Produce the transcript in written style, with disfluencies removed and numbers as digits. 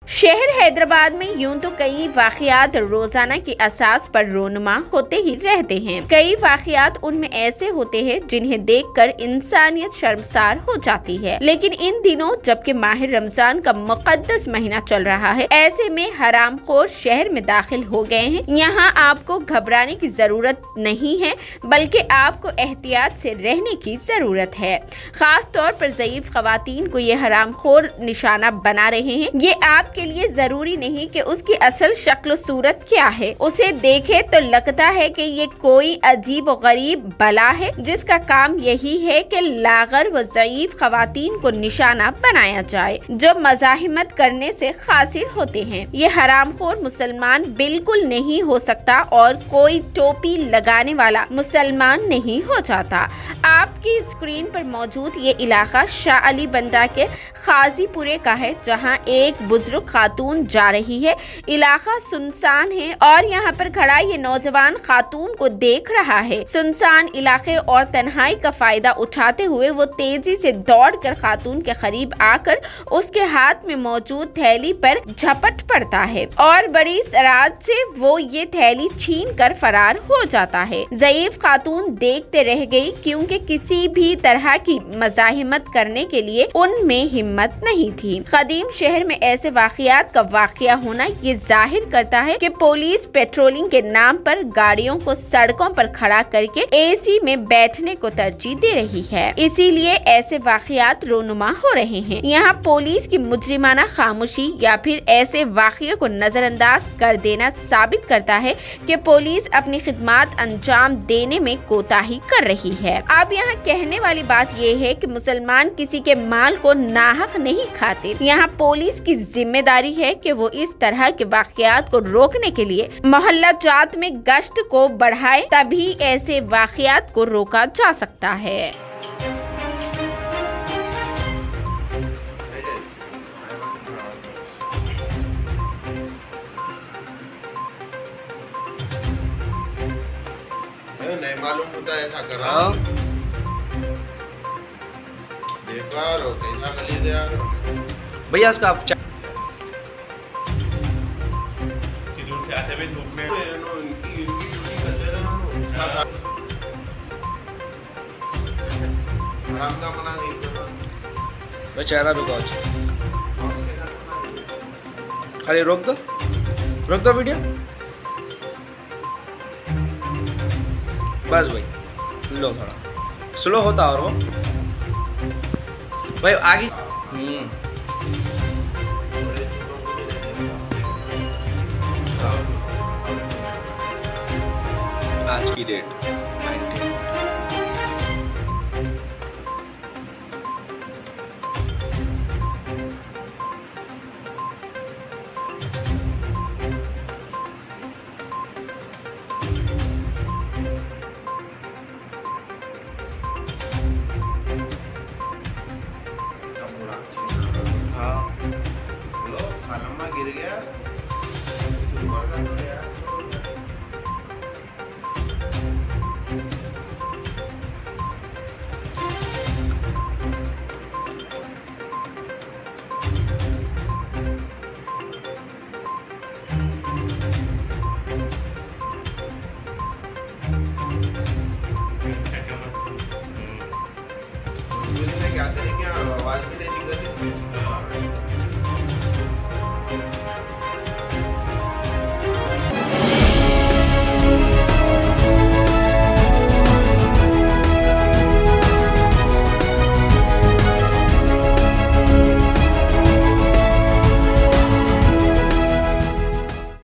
शहर हैदराबाद में यूं तो कई वाकयात रोजाना की असास पर रोनुमा होते ही रहते हैं। कई वाकयात उनमें ऐसे होते हैं जिन्हें देखकर इंसानियत शर्मसार हो जाती है। लेकिन इन दिनों जबकि माह रमजान का मुकद्दस महीना चल रहा है, ऐसे में हरामखोर शहर में दाखिल हो गए हैं। यहाँ आपको घबराने की जरूरत नहीं है, बल्कि आपको एहतियात से रहने की जरूरत है। खास तौर पर ज़ईफ खवातीन को ये हरामखोर निशाना बना रहे हैं। ये आपके लिए जरूरी नहीं कि उसकी असल शक्ल सूरत क्या है, उसे देखे तो लगता है कि ये कोई अजीब और गरीब बला है जिसका काम यही है कि लागर व ज़ईफ खवातीन को निशाना बनाया जाए जो मज़ाहिमत करने से खासिर होते हैं। ये हरामखोर मुसलमान बिल्कुल नहीं हो सकता और कोई टोपी लगाने वाला मुसलमान नहीं हो जाता। आपकी स्क्रीन पर मौजूद ये इलाका शाह अली बंदा के खाजीपुरे का है, जहाँ एक बुजुर्ग खातून जा रही है। इलाका सुनसान है और यहाँ पर खड़ा ये नौजवान खातून को देख रहा है। सुनसान इलाके और तन्हाई का फायदा उठाते हुए वो तेजी से दौड़कर खातून के करीब आकर उसके हाथ में मौजूद थैली पर झपट पड़ता है और बड़ी सराहत से वो ये थैली छीन कर फरार हो जाता है। ज़ईफ खातून देखते रह गई, क्योंकि किसी भी तरह की मज़ाहिमत करने के लिए उनमें हिम्मत नहीं थी। कदीम शहर में ऐसे वाकयात का वाकया होना ये जाहिर करता है कि पुलिस पेट्रोलिंग के नाम पर गाड़ियों को सड़कों पर खड़ा करके एसी में बैठने को तरजीह दे रही है। इसीलिए ऐसे वाकयात रोनुमा हो रहे हैं। यहाँ पुलिस की मुजरिमाना खामोशी या फिर ऐसे वाकयों को नजरअंदाज कर देना साबित करता है कि पुलिस अपनी खिदमत अंजाम देने में कोताही कर रही है। अब यहाँ कहने वाली बात ये है कि मुसलमान किसी के माल को नाहक नहीं खाते। यहाँ पुलिस की जिम्मेदारी है कि वो इस तरह के वाकयात को रोकने के लिए मोहल्ला जात में गश्त को बढ़ाए, तभी ऐसे वाकयात को रोका जा सकता है। नहीं मालूम होता ऐसा कर रहा हूँ। देखो यार कैसा गलीज है यार भैया। इसका आप चेहरा रुका खाली रोक दो वीडियो बस भाई। लो थोड़ा स्लो होता और वो भाई आगे। आज की डेट 19 गिर गया।